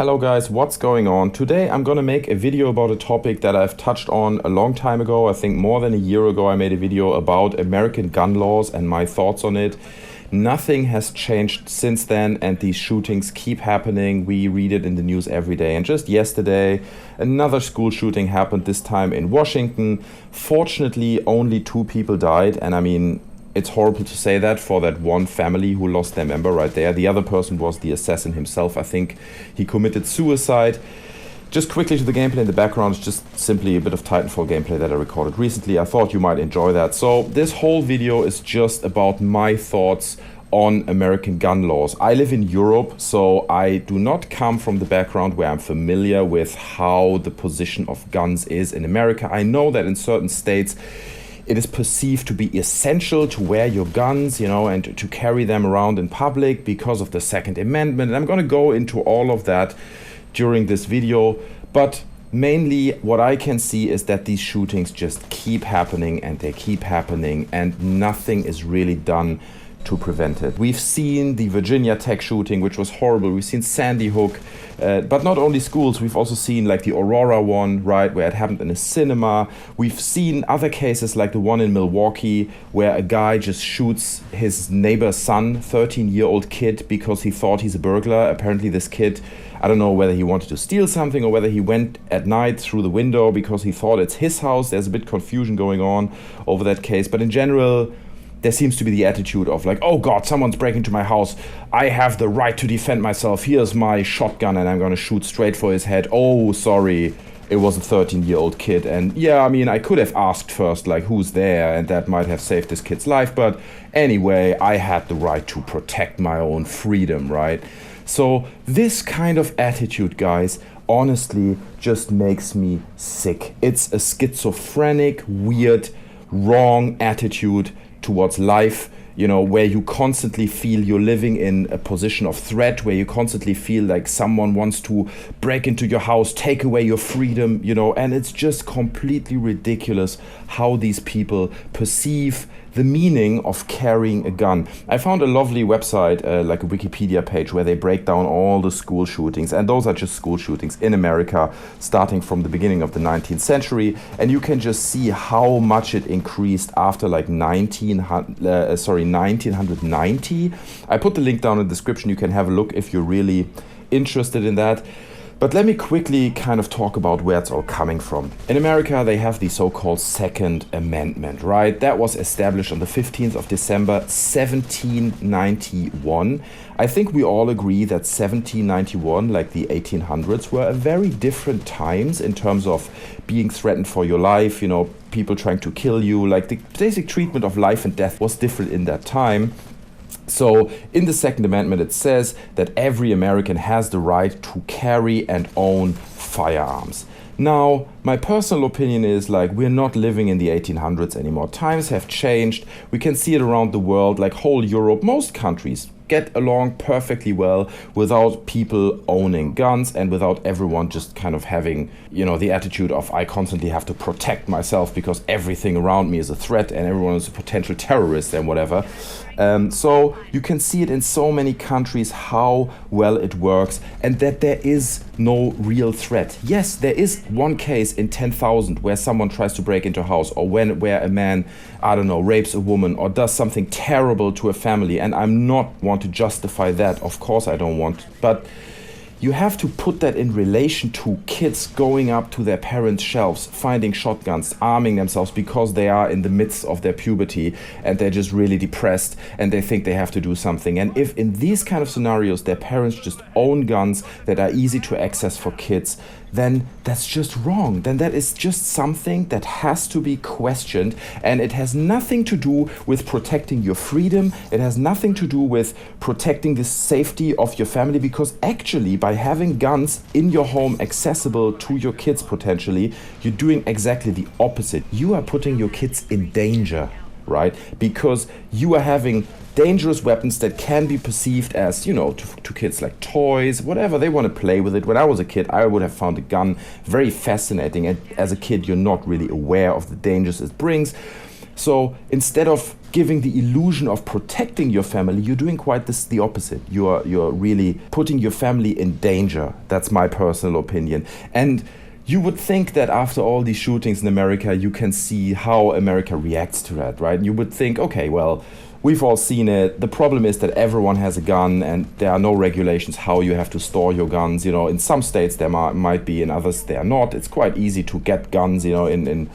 Hello guys, what's going on? Today I'm gonna make a video about a topic that I've touched on a long time ago. I think more than a year ago I made a video about American gun laws and my thoughts on it. Nothing has changed since then and these shootings keep happening. We read it in the news every day. And just yesterday, another school shooting happened, this time in Washington. Fortunately, only 2 people died, and I mean, it's horrible to say that for that one family who lost their member right there. The other person was the assassin himself. I think he committed suicide. Just quickly to the gameplay in the background, it's just simply a bit of Titanfall gameplay that I recorded recently. I thought you might enjoy that. So this whole video is just about my thoughts on American gun laws. I live in Europe, so I do not come from the background where I'm familiar with how the position of guns is in America. I know that in certain states it is perceived to be essential to wear your guns, and to carry them around in public because of the Second Amendment. And I'm going to go into all of that during this video. But mainly what I can see is that these shootings just keep happening and they keep happening and nothing is really done to prevent it. We've seen the Virginia Tech shooting, which was horrible. We've seen Sandy Hook, but not only schools. We've also seen like the Aurora one, right, where it happened in a cinema. We've seen other cases like the one in Milwaukee, where a guy just shoots his neighbor's son, 13-year-old kid, because he thought he's a burglar. Apparently this kid, I don't know whether he wanted to steal something or whether he went at night through the window because he thought it's his house. There's a bit confusion going on over that case, but in general, there seems to be the attitude of like, oh God, someone's breaking into my house. I have the right to defend myself. Here's my shotgun and I'm gonna shoot straight for his head. Oh, sorry, it was a 13-year-old kid. And yeah, I mean, I could have asked first, like, who's there? And that might have saved this kid's life. But anyway, I had the right to protect my own freedom, right? So this kind of attitude, guys, honestly just makes me sick. It's a schizophrenic, weird, wrong attitude towards life, where you constantly feel you're living in a position of threat, where you constantly feel like someone wants to break into your house, take away your freedom, and it's just completely ridiculous how these people perceive the meaning of carrying a gun. I found a lovely website, like a Wikipedia page, where they break down all the school shootings, and those are just school shootings in America, starting from the beginning of the 19th century, and you can just see how much it increased after like 1990. I put the link down in the description. You can have a look if you're really interested in that. But let me quickly kind of talk about where it's all coming from. In America, they have the so-called Second Amendment, right? That was established on the 15th of December, 1791. I think we all agree that 1791, like the 1800s, were a very different times in terms of being threatened for your life, people trying to kill you. Like the basic treatment of life and death was different in that time. So in the Second Amendment, it says that every American has the right to carry and own firearms. Now, my personal opinion is like we're not living in the 1800s anymore. Times have changed. We can see it around the world, like whole Europe, most countries get along perfectly well without people owning guns and without everyone just kind of having, the attitude of I constantly have to protect myself because everything around me is a threat and everyone is a potential terrorist and whatever. So you can see it in so many countries how well it works and that there is no real threat. Yes, there is one case in 10,000 where someone tries to break into a house or where a man, I don't know, rapes a woman or does something terrible to a family, and I'm not want to justify that. Of course I don't want, but you have to put that in relation to kids going up to their parents' shelves, finding shotguns, arming themselves because they are in the midst of their puberty and they're just really depressed and they think they have to do something. And if in these kind of scenarios their parents just own guns that are easy to access for kids, then that's just wrong. Then that is just something that has to be questioned, and it has nothing to do with protecting your freedom. It has nothing to do with protecting the safety of your family, because actually by having guns in your home accessible to your kids potentially, you're doing exactly the opposite. You are putting your kids in danger, right? Because you are having dangerous weapons that can be perceived as, to kids like toys, whatever, they want to play with it. When I was a kid, I would have found a gun very fascinating. And as a kid, you're not really aware of the dangers it brings. So instead of giving the illusion of protecting your family, you're doing quite the opposite. You're really putting your family in danger. That's my personal opinion. And you would think that after all these shootings in America, you can see how America reacts to that, right? You would think, okay, well, we've all seen it. The problem is that everyone has a gun and there are no regulations how you have to store your guns. You know, in some states there might be, in others there are not. It's quite easy to get guns, you know, in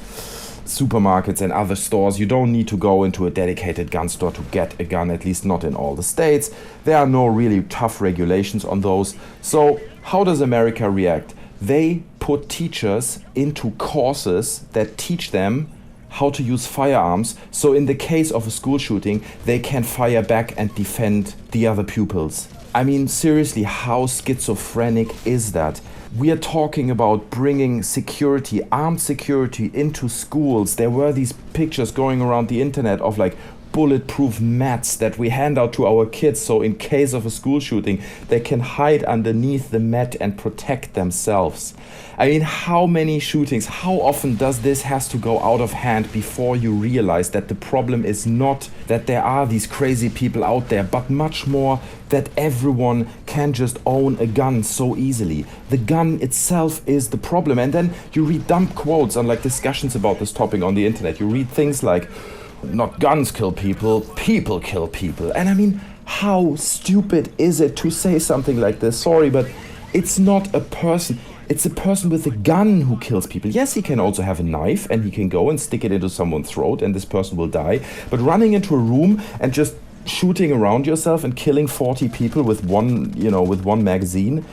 supermarkets and other stores. You don't need to go into a dedicated gun store to get a gun, at least not in all the states. There are no really tough regulations on those. So how does America react? They put teachers into courses that teach them how to use firearms, so in the case of a school shooting, they can fire back and defend the other pupils. I mean, seriously, how schizophrenic is that? We are talking about bringing security, armed security, into schools. There were these pictures going around the internet of like bulletproof mats that we hand out to our kids, so in case of a school shooting, they can hide underneath the mat and protect themselves. I mean, how many shootings, how often does this has to go out of hand before you realize that the problem is not that there are these crazy people out there, but much more that everyone can just own a gun so easily. The gun itself is the problem. And then you read dumb quotes on like discussions about this topic on the internet. You read things like, not guns kill people, people kill people. And I mean, how stupid is it to say something like this? Sorry, but it's not a person. It's a person with a gun who kills people. Yes, he can also have a knife and he can go and stick it into someone's throat and this person will die. But running into a room and just shooting around yourself and killing 40 people with one magazine,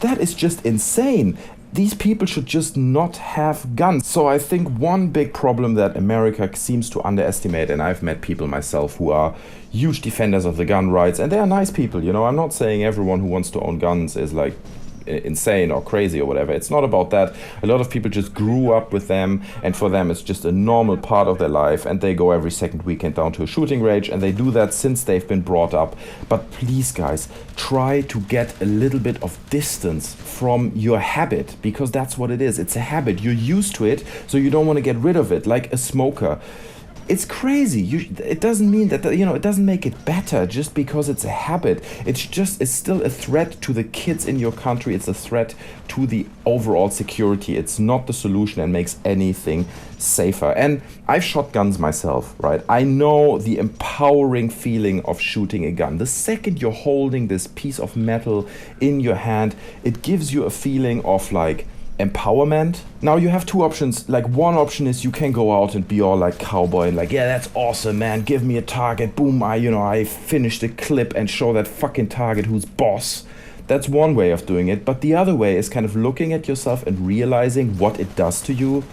that is just insane. These people should just not have guns. So I think one big problem that America seems to underestimate, and I've met people myself who are huge defenders of the gun rights, and they are nice people, you know. I'm not saying everyone who wants to own guns is like insane or crazy or whatever. It's not about that. A lot of people just grew up with them, and for them it's just a normal part of their life, and they go every second weekend down to a shooting range, and they do that since they've been brought up. But please guys, try to get a little bit of distance from your habit, because that's what it is. It's a habit. You're used to it, so you don't want to get rid of it, like a smoker. It's crazy. It doesn't mean that, it doesn't make it better just because it's a habit. It's still a threat to the kids in your country. It's a threat to the overall security. It's not the solution and makes anything safer. And I've shot guns myself, right? I know the empowering feeling of shooting a gun. The second you're holding this piece of metal in your hand, it gives you a feeling of like empowerment. Now you have two options. Like, one option is you can go out and be all like cowboy and like, yeah, that's awesome, man, give me a target, boom, I finished the clip and show that fucking target who's boss. That's one way of doing it. But the other way is kind of looking at yourself and realizing what it does to you,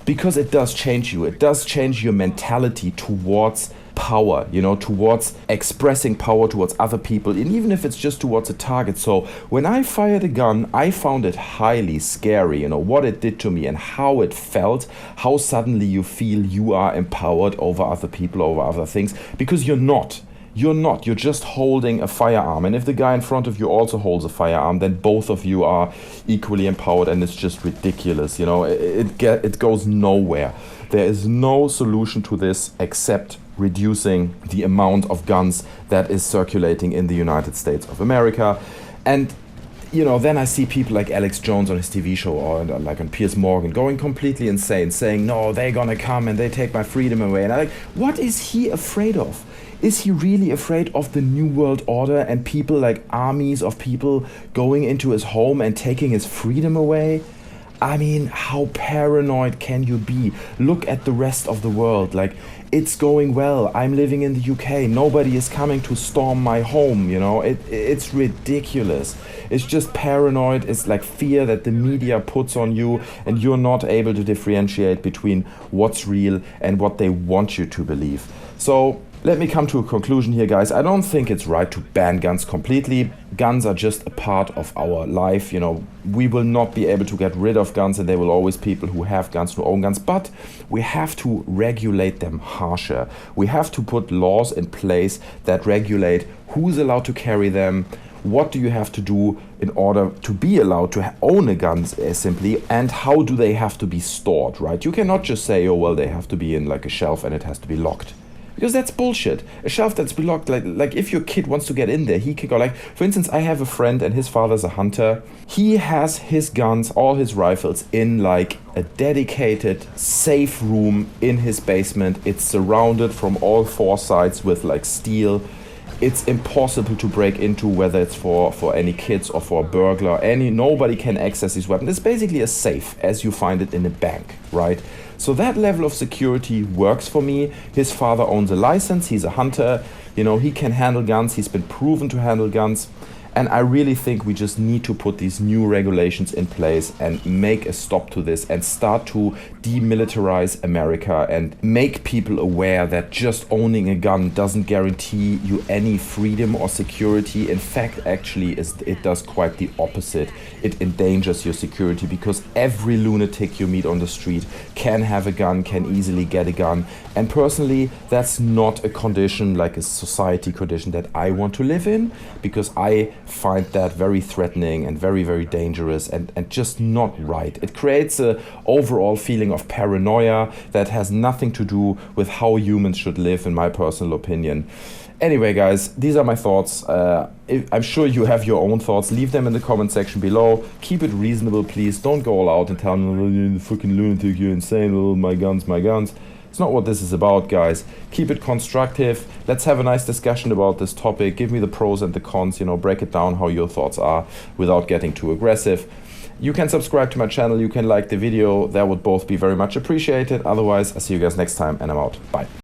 because it does change you. It does change your mentality towards power, towards expressing power towards other people, and even if it's just towards a target. So when I fired a gun, I found it highly scary, what it did to me and how it felt, how suddenly you feel you are empowered over other people, over other things, because you're not. You're just holding a firearm. And if the guy in front of you also holds a firearm, then both of you are equally empowered, and it's just ridiculous. It goes nowhere. There is no solution to this except reducing the amount of guns that is circulating in the United States of America. And then I see people like Alex Jones on his TV show, or like on Piers Morgan, going completely insane, saying, no, they're gonna come and they take my freedom away. And I'm like, what is he afraid of? Is he really afraid of the New World Order and people, like armies of people going into his home and taking his freedom away? I mean, how paranoid can you be? Look at the rest of the world. Like, it's going well. I'm living in the UK. Nobody is coming to storm my home, It's ridiculous. It's just paranoid. It's like fear that the media puts on you, and you're not able to differentiate between what's real and what they want you to believe. So let me come to a conclusion here, guys. I don't think it's right to ban guns completely. Guns are just a part of our life. We will not be able to get rid of guns, and there will always be people who have guns, who own guns, but we have to regulate them harsher. We have to put laws in place that regulate who's allowed to carry them. What do you have to do in order to be allowed to own a gun simply, and how do they have to be stored, right? You cannot just say, oh, well, they have to be in like a shelf and it has to be locked. Because that's bullshit. A shelf that's locked, like if your kid wants to get in there, he can go. Like, for instance, I have a friend and his father's a hunter. He has his guns, all his rifles, in like a dedicated safe room in his basement. It's surrounded from all four sides with like steel. It's impossible to break into, whether it's for any kids or for a burglar. Nobody can access these weapons. It's basically a safe as you find it in a bank, right? So that level of security works for me. His father owns a license. He's a hunter. You know, he can handle guns. He's been proven to handle guns. And I really think we just need to put these new regulations in place and make a stop to this and start to demilitarize America and make people aware that just owning a gun doesn't guarantee you any freedom or security. In fact, actually, it does quite the opposite. It endangers your security, because every lunatic you meet on the street can have a gun, can easily get a gun. And personally, that's not a condition, like a society condition, that I want to live in, because I find that very threatening and very, very dangerous and just not right. It creates an overall feeling of paranoia that has nothing to do with how humans should live, in my personal opinion. Anyway, guys, these are my thoughts. I'm sure you have your own thoughts. Leave them in the comment section below. Keep it reasonable, please. Don't go all out and tell me, oh, you're a fucking lunatic, you're insane, oh, my guns, my guns. It's not what this is about, guys. Keep it constructive. Let's have a nice discussion about this topic. Give me the pros and the cons, you know, break it down how your thoughts are without getting too aggressive. You can subscribe to my channel, you can like the video. That would both be very much appreciated. Otherwise, I'll see you guys next time, and I'm out. Bye.